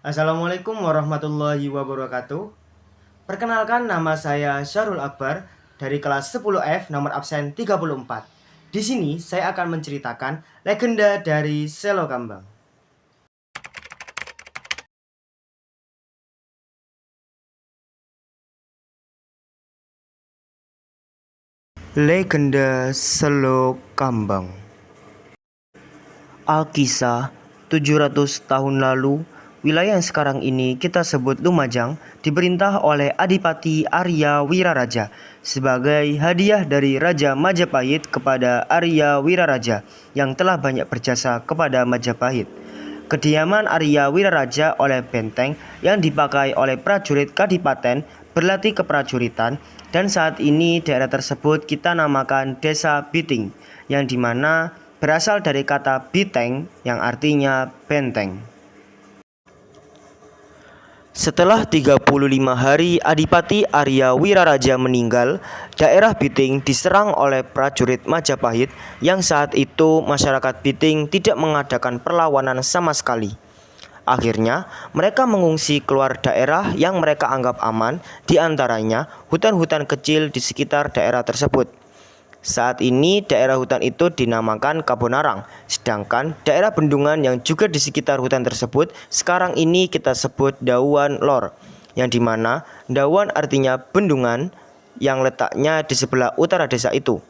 Assalamualaikum warahmatullahi wabarakatuh. Perkenalkan, nama saya Syarul Akbar dari kelas 10F nomor absen 34. Di sini saya akan menceritakan legenda dari Selo Kambang. Legenda Selo Kambang. Alkisah 700 tahun lalu, wilayah yang sekarang ini kita sebut Lumajang diperintah oleh Adipati Arya Wiraraja sebagai hadiah dari Raja Majapahit kepada Arya Wiraraja yang telah banyak berjasa kepada Majapahit. Kediaman Arya Wiraraja oleh benteng yang dipakai oleh prajurit Kadipaten berlatih keprajuritan, dan saat ini daerah tersebut kita namakan Desa Biting, yang dimana berasal dari kata biteng yang artinya benteng. Setelah 35 hari Adipati Arya Wiraraja meninggal, daerah Biting diserang oleh prajurit Majapahit yang saat itu masyarakat Biting tidak mengadakan perlawanan sama sekali. Akhirnya, mereka mengungsi keluar daerah yang mereka anggap aman, di antaranya hutan-hutan kecil di sekitar daerah tersebut. Saat ini daerah hutan itu dinamakan Kabonarang, sedangkan daerah bendungan yang juga di sekitar hutan tersebut sekarang ini kita sebut Dauan Lor, yang dimana Dauan artinya bendungan yang letaknya di sebelah utara desa itu.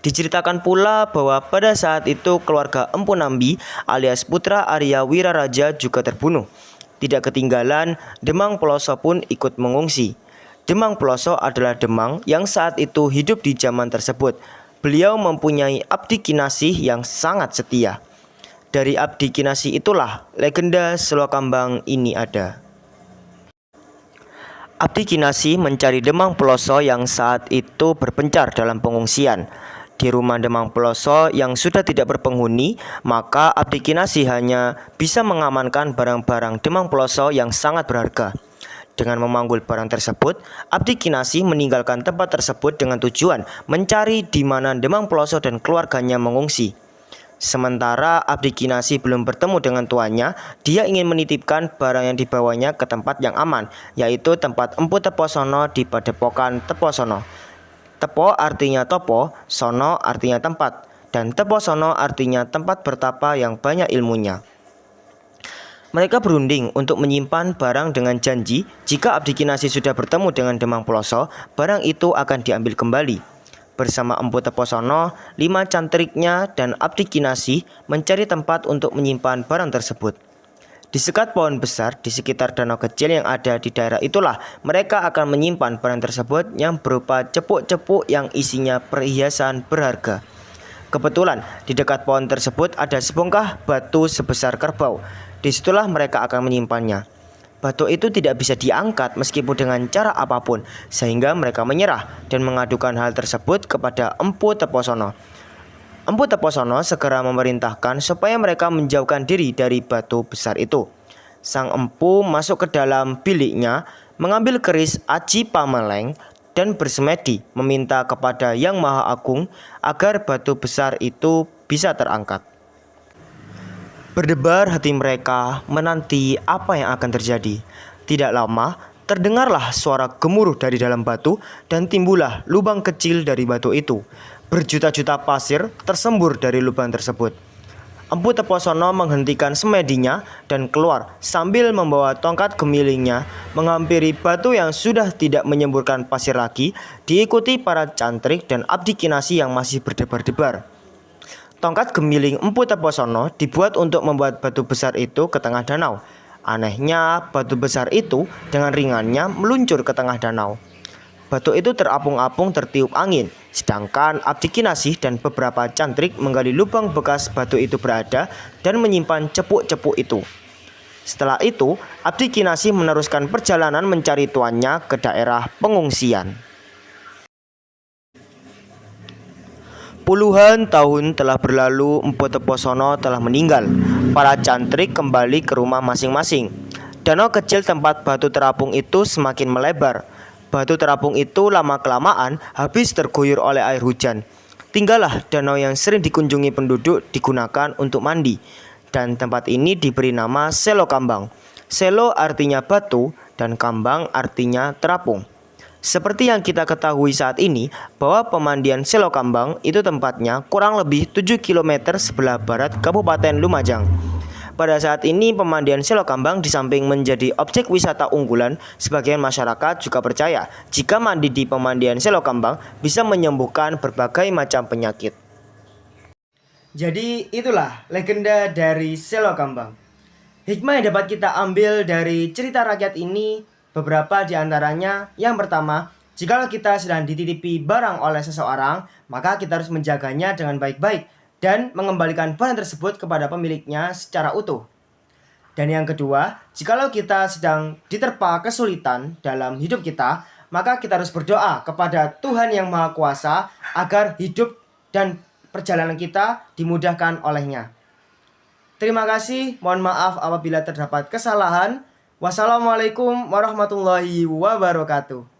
Diceritakan pula bahwa pada saat itu keluarga Empu Nambi alias putra Arya Wiraraja juga terbunuh. Tidak ketinggalan, Demang Peloso pun ikut mengungsi. Demang Peloso adalah Demang yang saat itu hidup di zaman tersebut. Beliau mempunyai abdi kinasih yang sangat setia. Dari abdi kinasih itulah legenda Selo Kambang ini ada. Abdi kinasih mencari Demang Peloso yang saat itu berpencar dalam pengungsian. Di rumah Demang Peloso yang sudah tidak berpenghuni, maka Abdi kinasih hanya bisa mengamankan barang-barang Demang Peloso yang sangat berharga. Dengan memanggul barang tersebut, Abdi kinasih meninggalkan tempat tersebut dengan tujuan mencari di mana Demang Peloso dan keluarganya mengungsi. Sementara Abdi kinasih belum bertemu dengan tuannya, dia ingin menitipkan barang yang dibawanya ke tempat yang aman, yaitu tempat Empu Teposono di Padepokan Teposono. Tepo artinya topo, sono artinya tempat, dan Teposono artinya tempat bertapa yang banyak ilmunya. Mereka berunding untuk menyimpan barang dengan janji jika Abdi kinasih sudah bertemu dengan Demang Peloso, barang itu akan diambil kembali. Bersama Empu Teposono, 5 cantriknya dan Abdi kinasih mencari tempat untuk menyimpan barang tersebut. Di sekat pohon besar di sekitar danau kecil yang ada di daerah itulah mereka akan menyimpan barang tersebut yang berupa cepuk-cepuk yang isinya perhiasan berharga. Kebetulan di dekat pohon tersebut ada sebongkah batu sebesar kerbau. Disitulah mereka akan menyimpannya. Batu itu tidak bisa diangkat meskipun dengan cara apapun, sehingga mereka menyerah dan mengadukan hal tersebut kepada Empu Teposono. Empu Teposono segera memerintahkan supaya mereka menjauhkan diri dari batu besar itu. Sang empu masuk ke dalam biliknya, mengambil keris aji pameleng dan bersemedi meminta kepada Yang Maha Agung agar batu besar itu bisa terangkat. Berdebar hati mereka menanti apa yang akan terjadi. Tidak lama, terdengarlah suara gemuruh dari dalam batu dan timbullah lubang kecil dari batu itu. Berjuta-juta pasir tersembur dari lubang tersebut. Empu Teposono menghentikan semedinya dan keluar sambil membawa tongkat gemilingnya menghampiri batu yang sudah tidak menyemburkan pasir lagi, diikuti para cantrik dan abdi kinasih yang masih berdebar-debar. Tongkat gemiling Empu Teposono dibuat untuk membuat batu besar itu ke tengah danau. Anehnya, batu besar itu dengan ringannya meluncur ke tengah danau. Batu itu terapung-apung tertiup angin, sedangkan Abdi kinasih dan beberapa cantrik menggali lubang bekas batu itu berada dan menyimpan cepuk-cepuk itu. Setelah itu, Abdi kinasih meneruskan perjalanan mencari tuannya ke daerah pengungsian. Puluhan tahun telah berlalu, Empu Teposono telah meninggal. Para cantrik kembali ke rumah masing-masing. Danau kecil tempat batu terapung itu semakin melebar. Batu terapung itu lama-kelamaan habis terguyur oleh air hujan. Tinggallah danau yang sering dikunjungi penduduk digunakan untuk mandi. dan tempat ini diberi nama Selo Kambang. Selo artinya batu dan kambang artinya terapung. Seperti yang kita ketahui saat ini bahwa pemandian Selo Kambang itu tempatnya kurang lebih 7 km sebelah barat Kabupaten Lumajang. Pada saat ini pemandian Selo Kambang di samping menjadi objek wisata unggulan, sebagian masyarakat juga percaya jika mandi di pemandian Selo Kambang bisa menyembuhkan berbagai macam penyakit. Jadi itulah legenda dari Selo Kambang. Hikmah yang dapat kita ambil dari cerita rakyat ini beberapa di antaranya. Yang pertama, jika kita sedang dititipi barang oleh seseorang, maka kita harus menjaganya dengan baik-baik dan mengembalikan barang tersebut kepada pemiliknya secara utuh. Dan yang kedua, jikalau kita sedang diterpa kesulitan dalam hidup kita, maka kita harus berdoa kepada Tuhan Yang Maha Kuasa agar hidup dan perjalanan kita dimudahkan olehnya. Terima kasih, mohon maaf apabila terdapat kesalahan. Wassalamualaikum warahmatullahi wabarakatuh.